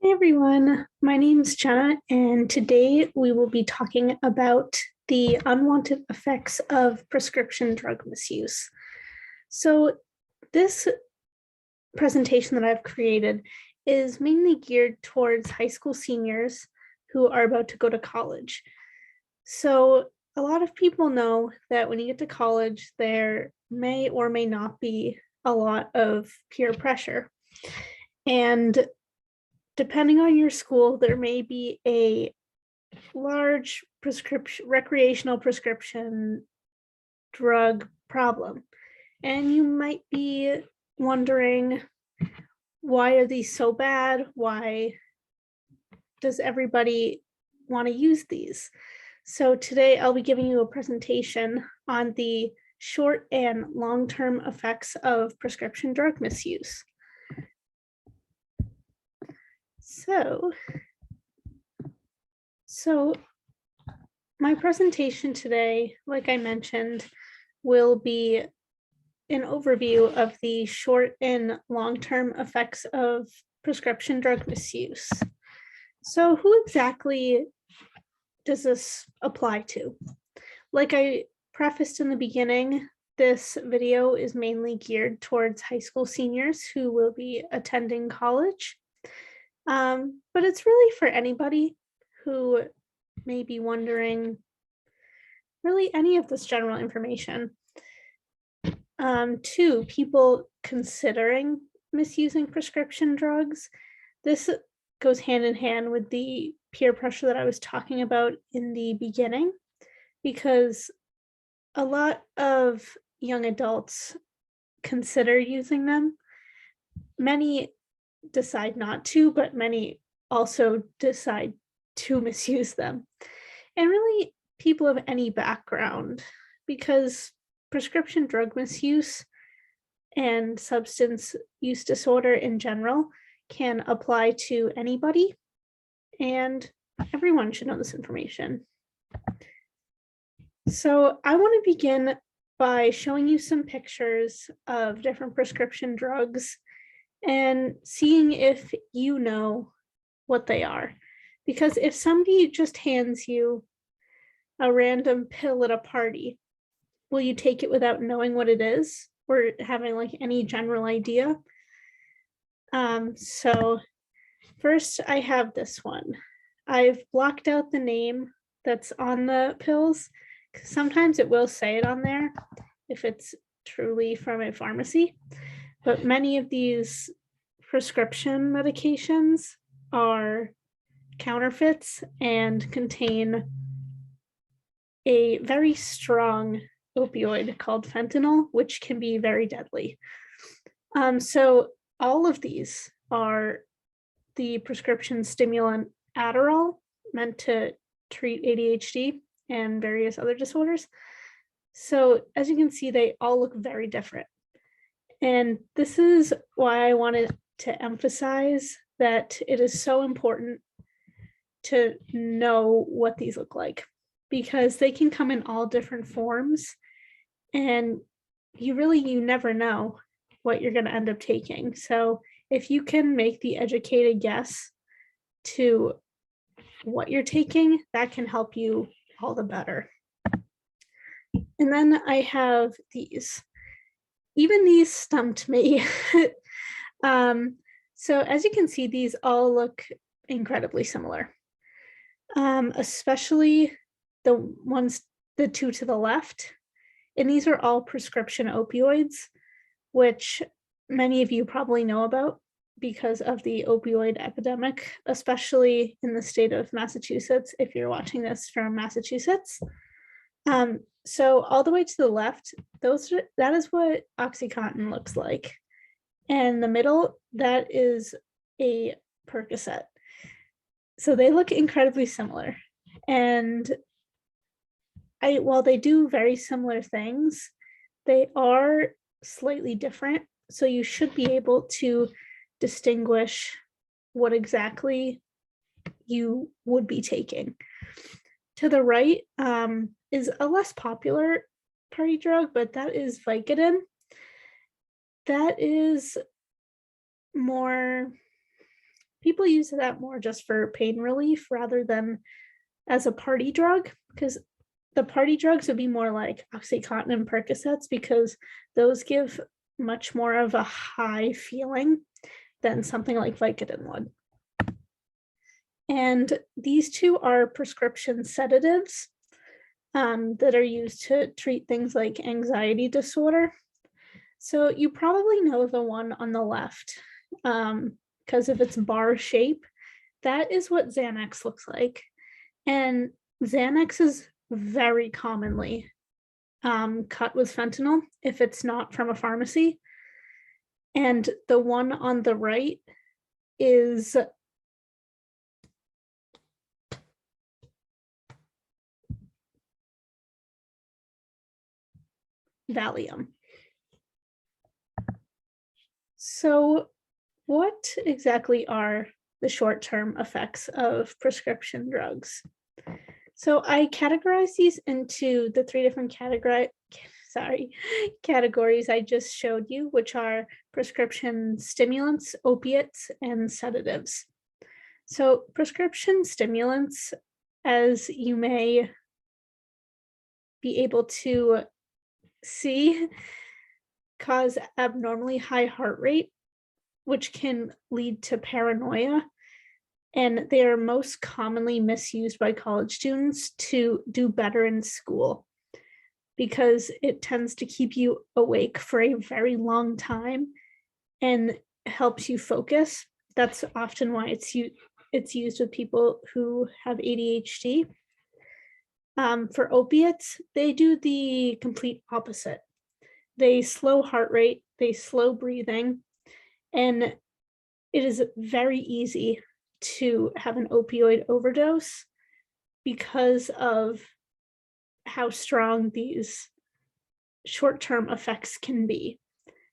Hey everyone, my name's Jenna, and today we will be talking about the unwanted effects of prescription drug misuse. So, this presentation that I've created is mainly geared towards high school seniors who are about to go to college. So, a lot of people know that when you get to college, there may or may not be a lot of peer pressure. And depending on your school, there may be a large recreational prescription drug problem. And you might be wondering, why are these so bad? Why does everybody want to use these? So today I'll be giving you a presentation on the short and long-term effects of prescription drug misuse. So my presentation today, like I mentioned, will be an overview of the short and long-term effects of prescription drug misuse. So who exactly does this apply to? Like I prefaced in the beginning, this video is mainly geared towards high school seniors who will be attending college. But it's really for anybody who may be wondering really any of this general information. Two, people considering misusing prescription drugs. This goes hand in hand with the peer pressure that I was talking about in the beginning, because a lot of young adults consider using them. Many decide not to, but many also decide to misuse them. And really, people of any background, because prescription drug misuse and substance use disorder in general can apply to anybody, and everyone should know this information. So I want to begin by showing you some pictures of different prescription drugs and seeing if you know what they are. Because if somebody just hands you a random pill at a party, will you take it without knowing what it is or having like any general idea? So first I have this one. I've blocked out the name that's on the pills. Sometimes it will say it on there if it's truly from a pharmacy, but many of these prescription medications are counterfeits and contain a very strong opioid called fentanyl, which can be very deadly. So all of these are the prescription stimulant Adderall, meant to treat ADHD and various other disorders. So as you can see, they all look very different. And this is why I wanted to emphasize that it is so important to know what these look like, because they can come in all different forms, and you never know what you're going to end up taking. So if you can make the educated guess to what you're taking, that can help you all the better. And then I have these. Even these stumped me. So as you can see, these all look incredibly similar, especially the two to the left. And these are all prescription opioids, which many of you probably know about because of the opioid epidemic, especially in the state of Massachusetts, if you're watching this from Massachusetts. So all the way to the left, that is what OxyContin looks like. And the middle, that is a Percocet. So they look incredibly similar. And while they do very similar things, they are slightly different. So you should be able to distinguish what exactly you would be taking. To the right is a less popular party drug, but that is Vicodin. That is more, people use that more just for pain relief rather than as a party drug, because the party drugs would be more like Oxycontin and Percocets, because those give much more of a high feeling than something like Vicodin would. And these two are prescription sedatives that are used to treat things like anxiety disorder. So you probably know the one on the left because of its bar shape. That is what Xanax looks like. And Xanax is very commonly cut with fentanyl if it's not from a pharmacy. And the one on the right is Valium. So what exactly are the short-term effects of prescription drugs? So I categorize these into the three different categories I just showed you, which are prescription stimulants, opiates, and sedatives. So prescription stimulants, as you may be able to see, cause abnormally high heart rate, which can lead to paranoia. And they are most commonly misused by college students to do better in school because it tends to keep you awake for a very long time and helps you focus. That's often why it's used with people who have ADHD. For opiates, they do the complete opposite. They slow heart rate, they slow breathing, and it is very easy to have an opioid overdose because of how strong these short-term effects can be.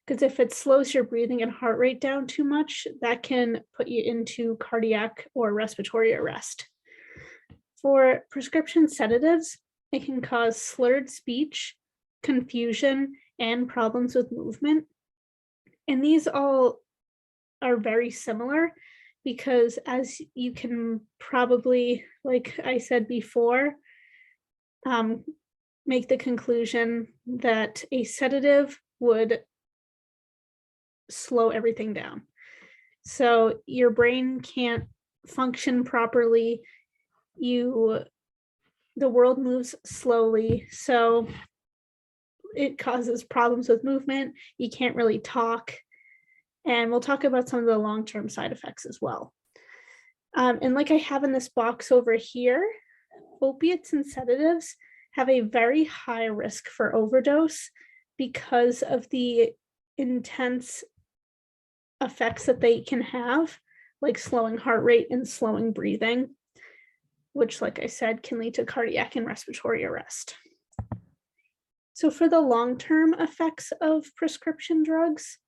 Because if it slows your breathing and heart rate down too much, that can put you into cardiac or respiratory arrest. For prescription sedatives, it can cause slurred speech, confusion, and problems with movement. And these all are very similar because, as you can probably, like I said before, make the conclusion that a sedative would slow everything down. So your brain can't function properly. The world moves slowly, so it causes problems with movement. You can't really talk. And we'll talk about some of the long-term side effects as well. And like I have in this box over here, opiates and sedatives have a very high risk for overdose because of the intense effects that they can have, like slowing heart rate and slowing breathing, which, like I said, can lead to cardiac and respiratory arrest. So for the long-term effects of prescription drugs,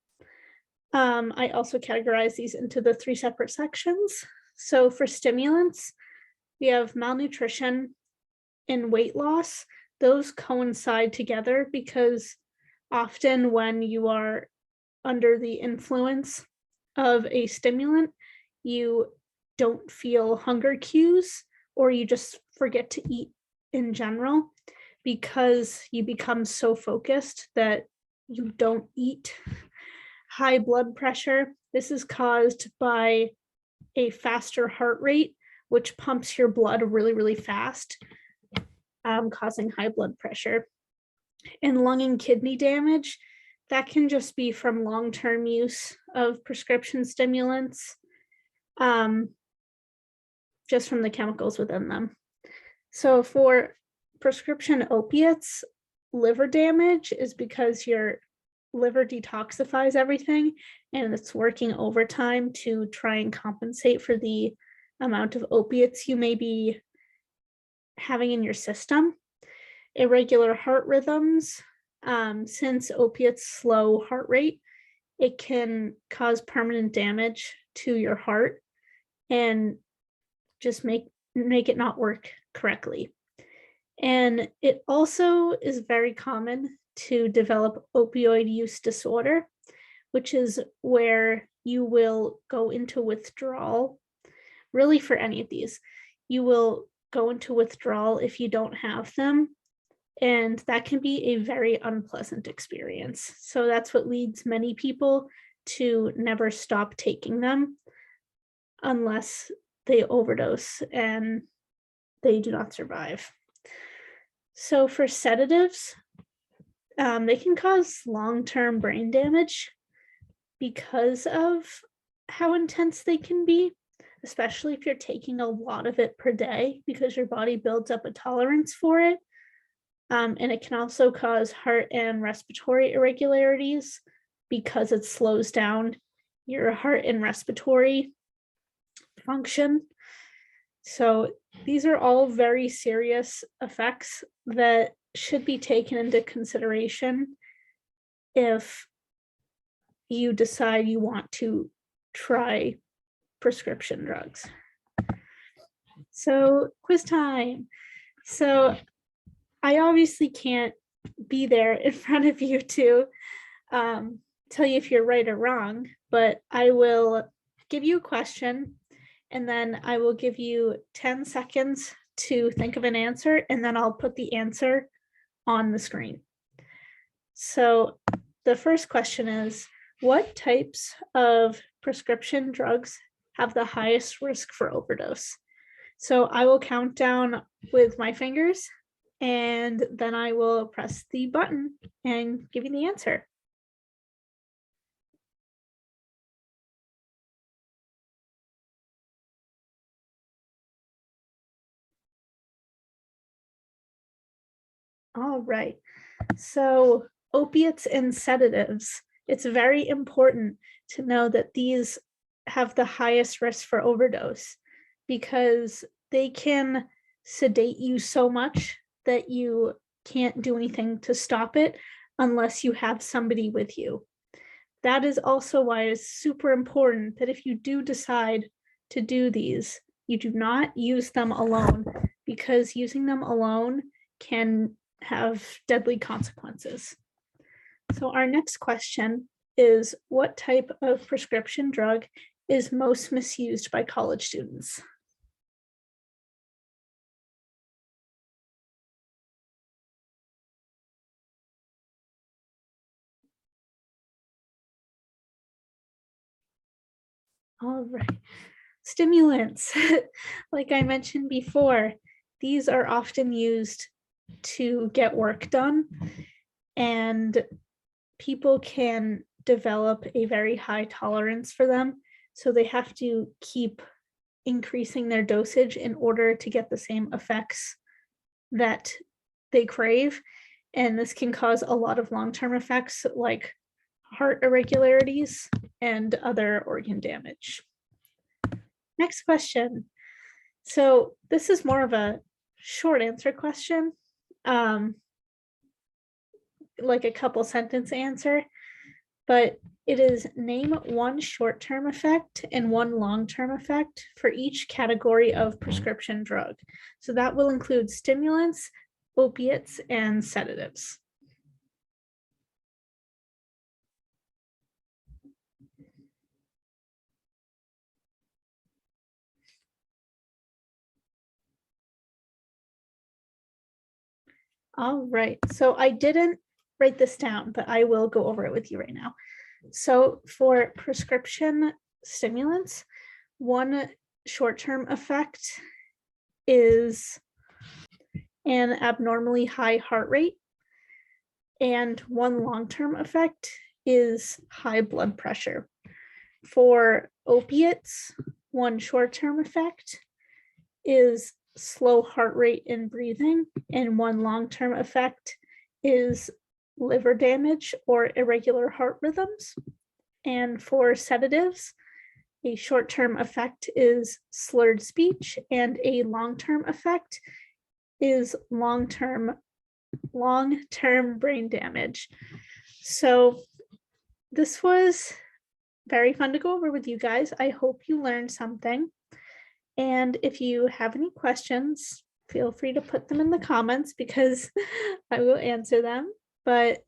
I also categorize these into the three separate sections. So for stimulants, we have malnutrition and weight loss. Those coincide together because often when you are under the influence of a stimulant, you don't feel hunger cues, or you just forget to eat in general because you become so focused that you don't eat. High blood pressure. This is caused by a faster heart rate, which pumps your blood really, really fast, causing high blood pressure. And lung and kidney damage, that can just be from long-term use of prescription stimulants, just from the chemicals within them. So for prescription opiates, liver damage is because your liver detoxifies everything and it's working overtime to try and compensate for the amount of opiates you may be having in your system. Irregular heart rhythms, since opiates slow heart rate, it can cause permanent damage to your heart and just make it not work correctly. And it also is very common to develop opioid use disorder, which is where you will go into withdrawal really for any of these. You will go into withdrawal if you don't have them, and that can be a very unpleasant experience. So that's what leads many people to never stop taking them unless they overdose and they do not survive. So for sedatives, they can cause long-term brain damage because of how intense they can be, especially if you're taking a lot of it per day because your body builds up a tolerance for it. And it can also cause heart and respiratory irregularities because it slows down your heart and respiratory function. So these are all very serious effects that should be taken into consideration if you decide you want to try prescription drugs. So quiz time. So I obviously can't be there in front of you to tell you if you're right or wrong, but I will give you a question and then I will give you 10 seconds to think of an answer, and then I'll put the answer on the screen. So the first question is, what types of prescription drugs have the highest risk for overdose? So I will count down with my fingers and then I will press the button and give you the answer. All right, so opiates and sedatives, it's very important to know that these have the highest risk for overdose because they can sedate you so much that you can't do anything to stop it unless you have somebody with you. That is also why it's super important that if you do decide to do these, you do not use them alone, because using them alone can have deadly consequences. So our next question is, what type of prescription drug is most misused by college students? All right, stimulants. Like I mentioned before, these are often used to get work done, and people can develop a very high tolerance for them. So they have to keep increasing their dosage in order to get the same effects that they crave. And this can cause a lot of long-term effects like heart irregularities and other organ damage. Next question. So this is more of a short answer question, like a couple sentence answer, but it is name one short-term effect and one long-term effect for each category of prescription drug. So that will include stimulants, opiates, and sedatives. All right, so I didn't write this down, but I will go over it with you right now. So for prescription stimulants, one short-term effect is an abnormally high heart rate, and one long-term effect is high blood pressure. For opiates, one short-term effect is slow heart rate and breathing, and one long-term effect is liver damage or irregular heart rhythms. And for sedatives, a short-term effect is slurred speech, and a long-term effect is long-term brain damage. So this was very fun to go over with you guys. I hope you learned something. And if you have any questions, feel free to put them in the comments because I will answer them. But